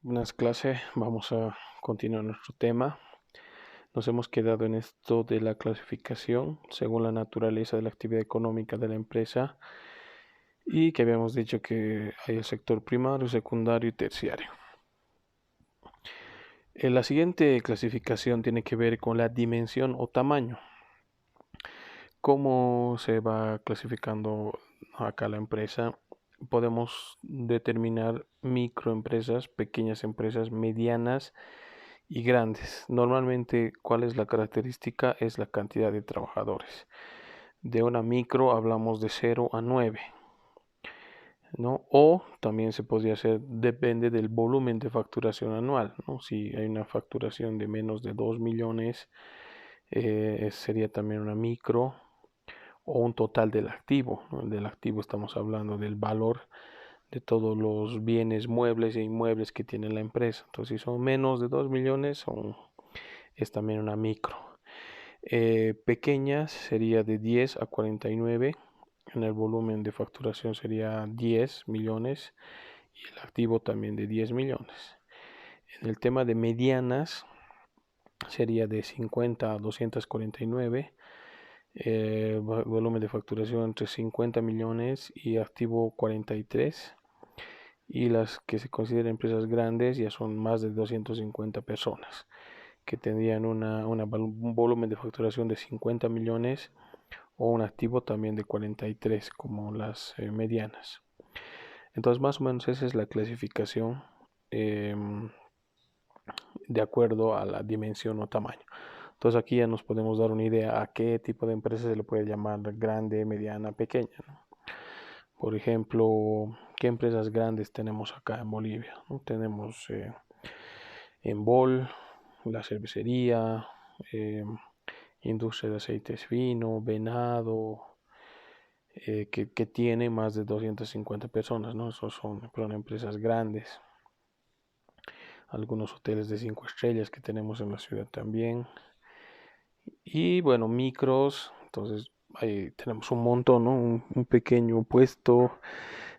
Buenas clases, vamos a continuar nuestro tema. Nos hemos quedado en esto de la clasificación según la naturaleza de la actividad económica de la empresa y que habíamos dicho que hay el sector primario, secundario y terciario. La siguiente clasificación tiene que ver con la dimensión o tamaño. ¿Cómo se va clasificando acá la empresa? Podemos determinar microempresas, pequeñas empresas, medianas y grandes. Normalmente, ¿cuál es la característica? Es la cantidad de trabajadores. De una micro hablamos de 0 a 9, ¿no? O también se podría hacer, depende del volumen de facturación anual, ¿no? Si hay una facturación de menos de 2 millones, sería también una micro o un total del activo, ¿no? Del activo estamos hablando del valor de todos los bienes muebles e inmuebles que tiene la empresa. Entonces, si son menos de 2 millones, es también una micro. Pequeñas sería de 10 a 49. En el volumen de facturación sería 10 millones y el activo también de 10 millones. En el tema de medianas sería de 50 a 249. Volumen de facturación entre 50 millones y activo 43. Y las que se consideran empresas grandes ya son más de 250 personas, que tendrían un volumen de facturación de 50 millones o un activo también de 43 como las medianas. Entonces más o menos esa es la clasificación de acuerdo a la dimensión o tamaño. Entonces aquí ya nos podemos dar una idea a qué tipo de empresa se le puede llamar grande, mediana, pequeña, ¿no? Por ejemplo, ¿qué empresas grandes tenemos acá en Bolivia? ¿No? Tenemos Embol, la cervecería, eh, industria de aceites fino, Venado, que tiene más de 250 personas, ¿no? Esos son empresas grandes. Algunos hoteles de 5 estrellas que tenemos en la ciudad también. Y bueno, micros, entonces ahí tenemos un montón, ¿no? Un pequeño puesto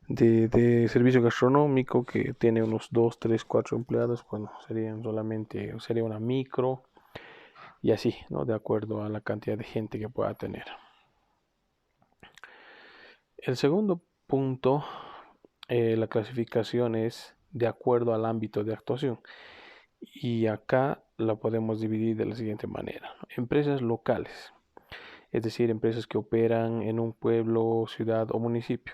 de servicio gastronómico que tiene unos 2 3 4 empleados, bueno, sería una micro y así, ¿no? De acuerdo a la cantidad de gente que pueda tener. El segundo punto, la clasificación es de acuerdo al ámbito de actuación. Y acá la podemos dividir de la siguiente manera. Empresas locales, es decir, empresas que operan en un pueblo, ciudad o municipio.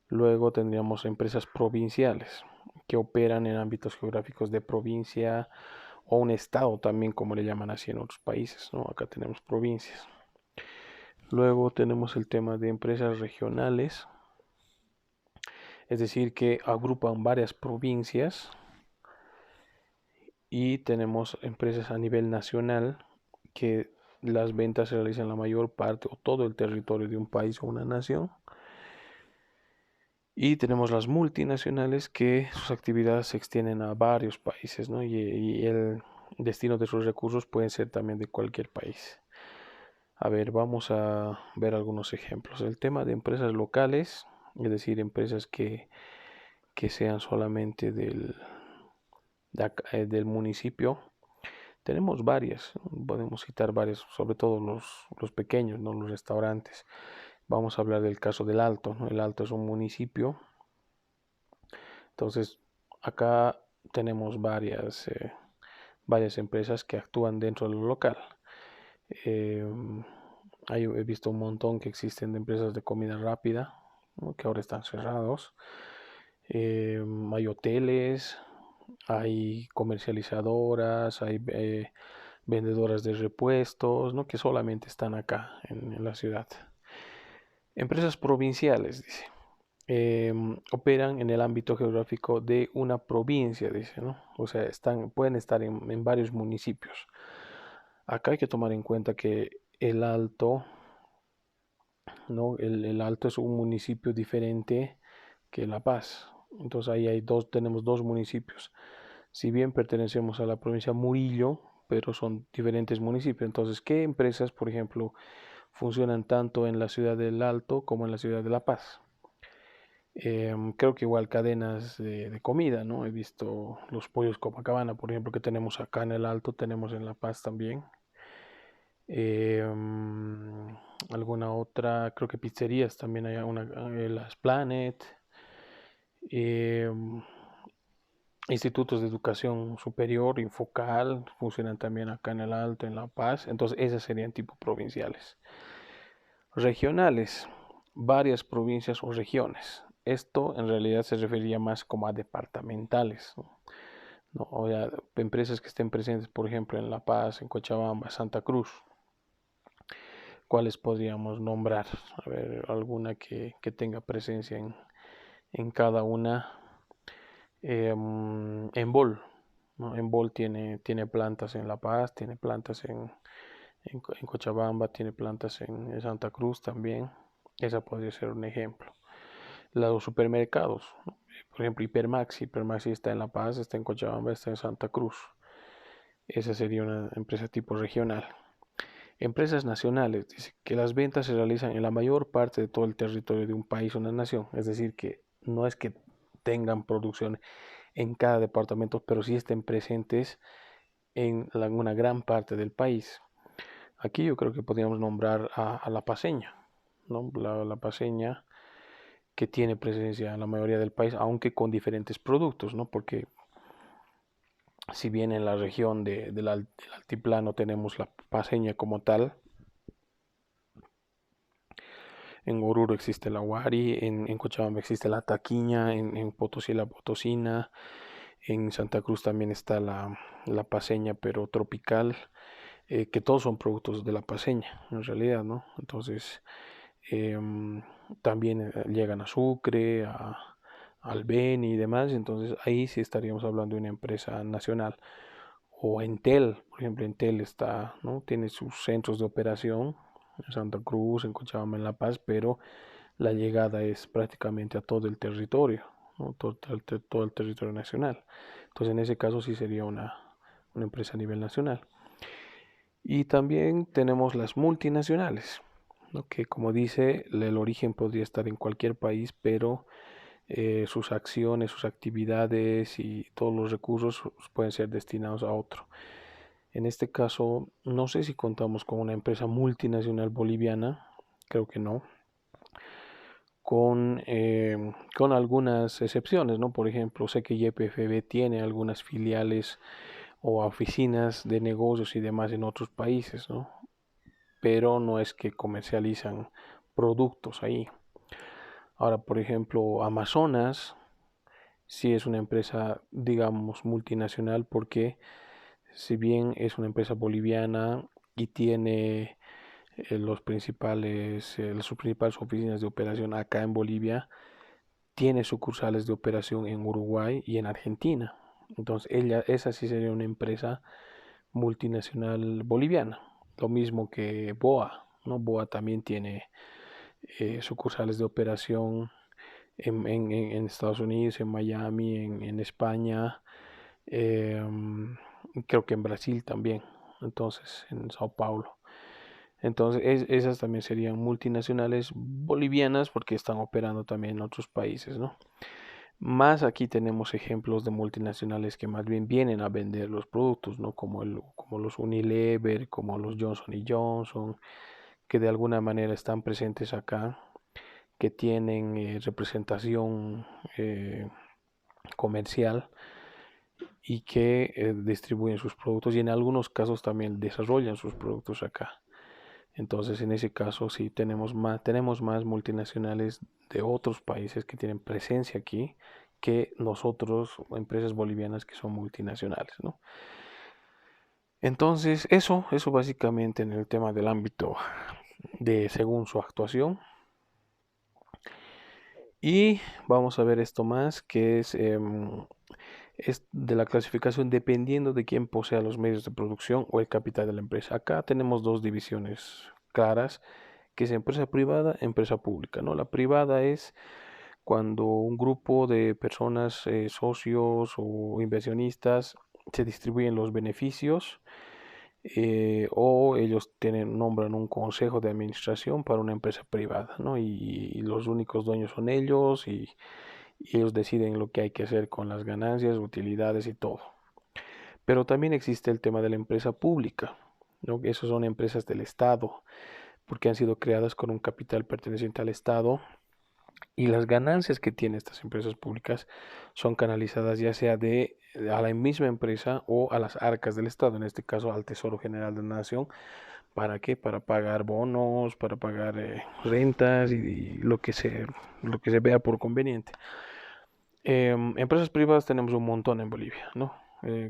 Luego tendríamos empresas provinciales, que operan en ámbitos geográficos de provincia o un estado también, como le llaman así en otros países, ¿no? Acá tenemos provincias. Luego tenemos el tema de empresas regionales, es decir, que agrupan varias provincias. Y tenemos empresas a nivel nacional que las ventas se realizan en la mayor parte o todo el territorio de un país o una nación. Y tenemos las multinacionales que sus actividades se extienden a varios países, ¿no? Y el destino de sus recursos pueden ser también de cualquier país. A ver, vamos a ver algunos ejemplos. El tema de empresas locales, es decir, empresas que sean solamente del municipio. Tenemos varias, podemos citar varias, sobre todo los pequeños, ¿no? Los restaurantes. Vamos a hablar del caso del Alto, ¿no? El Alto es un municipio. Entonces, acá tenemos varias empresas que actúan dentro de lo local. Eh, he visto un montón que existen de empresas de comida rápida, ¿no? Que ahora están cerrados. Hay hoteles, hay comercializadoras, hay vendedoras de repuestos, ¿no? Que solamente están acá en la ciudad. Empresas provinciales, dice. Operan en el ámbito geográfico de una provincia, dice, ¿no? O sea, pueden estar en varios municipios. Acá hay que tomar en cuenta que el Alto, ¿no? El Alto es un municipio diferente que La Paz. Entonces ahí tenemos dos municipios. Si bien pertenecemos a la provincia Murillo, pero son diferentes municipios. Entonces, ¿qué empresas, por ejemplo, funcionan tanto en la ciudad del Alto como en la ciudad de La Paz? Creo que igual cadenas de comida, ¿no? He visto los pollos Copacabana, por ejemplo, que tenemos acá en el Alto, tenemos en La Paz también. Alguna otra, creo que pizzerías también hay una, las Planet. em, Institutos de educación superior, Infocal, funcionan también acá en el Alto, en La Paz. Entonces, esas serían tipo provinciales. Regionales, varias provincias o regiones. Esto en realidad se referiría más como a departamentales, ¿no? ¿No? O sea, empresas que estén presentes, por ejemplo, en La Paz, en Cochabamba, Santa Cruz. ¿Cuáles podríamos nombrar? A ver, alguna que tenga presencia en cada una. Embol, ¿no? Embol tiene plantas en La Paz, tiene plantas en Cochabamba, tiene plantas en Santa Cruz también. Esa podría ser un ejemplo. Los supermercados, ¿no? Por ejemplo, Hipermaxi está en La Paz, está en Cochabamba, está en Santa Cruz. Esa sería una empresa tipo regional. Empresas nacionales, dice que las ventas se realizan en la mayor parte de todo el territorio de un país o una nación. Es decir, que no es que tengan producción en cada departamento, pero sí estén presentes en una gran parte del país. Aquí yo creo que podríamos nombrar a La Paceña, ¿no? La Paceña, que tiene presencia en la mayoría del país, aunque con diferentes productos, ¿no? Porque si bien en la región del altiplano tenemos la Paceña como tal, en Oruro existe la Wari, en Cochabamba existe la Taquiña, en Potosí la Potosina, en Santa Cruz también está la Paceña, pero tropical, que todos son productos de la Paceña, en realidad, ¿no? Entonces, em, también llegan a Sucre, al Beni y demás, entonces ahí sí estaríamos hablando de una empresa nacional. O Entel, por ejemplo, Entel está, ¿no? Tiene sus centros de operación en Santa Cruz, en Cochabamba, en La Paz, pero la llegada es prácticamente a todo el territorio, ¿no? Todo el territorio nacional. Entonces, en ese caso sí sería una empresa a nivel nacional. Y también tenemos las multinacionales, ¿no? Que como dice, el origen podría estar en cualquier país, pero sus acciones, sus actividades y todos los recursos pueden ser destinados a otro. En este caso, no sé si contamos con una empresa multinacional boliviana, creo que no, con algunas excepciones, ¿no? Por ejemplo, sé que YPFB tiene algunas filiales o oficinas de negocios y demás en otros países, ¿no? Pero no es que comercializan productos ahí. Ahora, por ejemplo, Amazonas sí es una empresa, digamos, multinacional porque si bien es una empresa boliviana y tiene sus principales oficinas de operación acá en Bolivia, tiene sucursales de operación en Uruguay y en Argentina. Entonces, esa sí sería una empresa multinacional boliviana. Lo mismo que BOA, ¿no? BOA también tiene sucursales de operación en Estados Unidos, en Miami, en España, em, creo que en Brasil también, entonces en Sao Paulo. Entonces esas también serían multinacionales bolivianas porque están operando también en otros países, ¿no? Más aquí tenemos ejemplos de multinacionales que más bien vienen a vender los productos, ¿no? Como los Unilever, como los Johnson y Johnson, que de alguna manera están presentes acá, que tienen representación comercial y que distribuyen sus productos y en algunos casos también desarrollan sus productos acá. Entonces, en ese caso, sí tenemos más multinacionales de otros países que tienen presencia aquí que nosotros, empresas bolivianas que son multinacionales, ¿no? Entonces, eso básicamente en el tema del ámbito de según su actuación. Y vamos a ver esto más, que es de la clasificación dependiendo de quién posea los medios de producción o el capital de la empresa. Acá tenemos dos divisiones claras, que es empresa privada, empresa pública, ¿no? La privada es cuando un grupo de personas, socios o inversionistas, se distribuyen los beneficios o ellos nombran un consejo de administración para una empresa privada, ¿no? Y los únicos dueños son ellos y ellos deciden lo que hay que hacer con las ganancias, utilidades y todo. Pero también existe el tema de la empresa pública, ¿no? Esas son empresas del Estado, porque han sido creadas con un capital perteneciente al Estado y las ganancias que tienen estas empresas públicas son canalizadas ya sea a la misma empresa o a las arcas del Estado, en este caso al Tesoro General de la Nación. ¿Para qué? Para pagar bonos, para pagar rentas y lo que se vea por conveniente. Empresas privadas tenemos un montón en Bolivia, ¿no?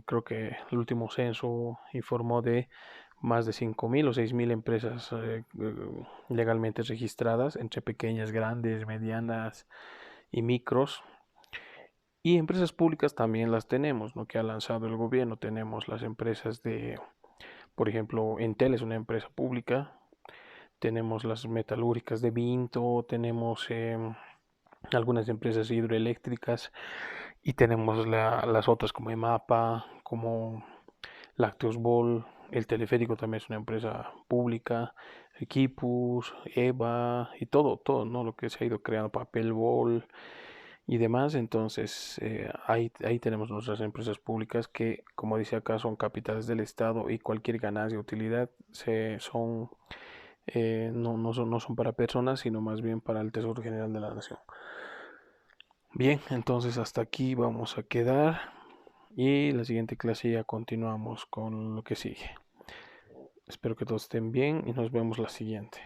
Creo que el último censo informó de más de 5.000 o 6.000 empresas legalmente registradas, entre pequeñas, grandes, medianas y micros. Y empresas públicas también las tenemos, ¿no? Que ha lanzado el gobierno. Tenemos las empresas por ejemplo, Entel es una empresa pública. Tenemos las metalúrgicas de Vinto, tenemos algunas empresas hidroeléctricas y tenemos las otras como EMAPA, como Lácteos Bol, el teleférico también es una empresa pública, Equipus, EVA y todo, ¿no? Lo que se ha ido creando, Papel Bol y demás. Entonces, ahí tenemos nuestras empresas públicas que, como dice acá, son capitales del Estado y cualquier ganancia o utilidad no son para personas, sino más bien para el Tesoro General de la Nación. Bien, entonces hasta aquí vamos a quedar y la siguiente clase ya continuamos con lo que sigue. Espero que todos estén bien y nos vemos la siguiente.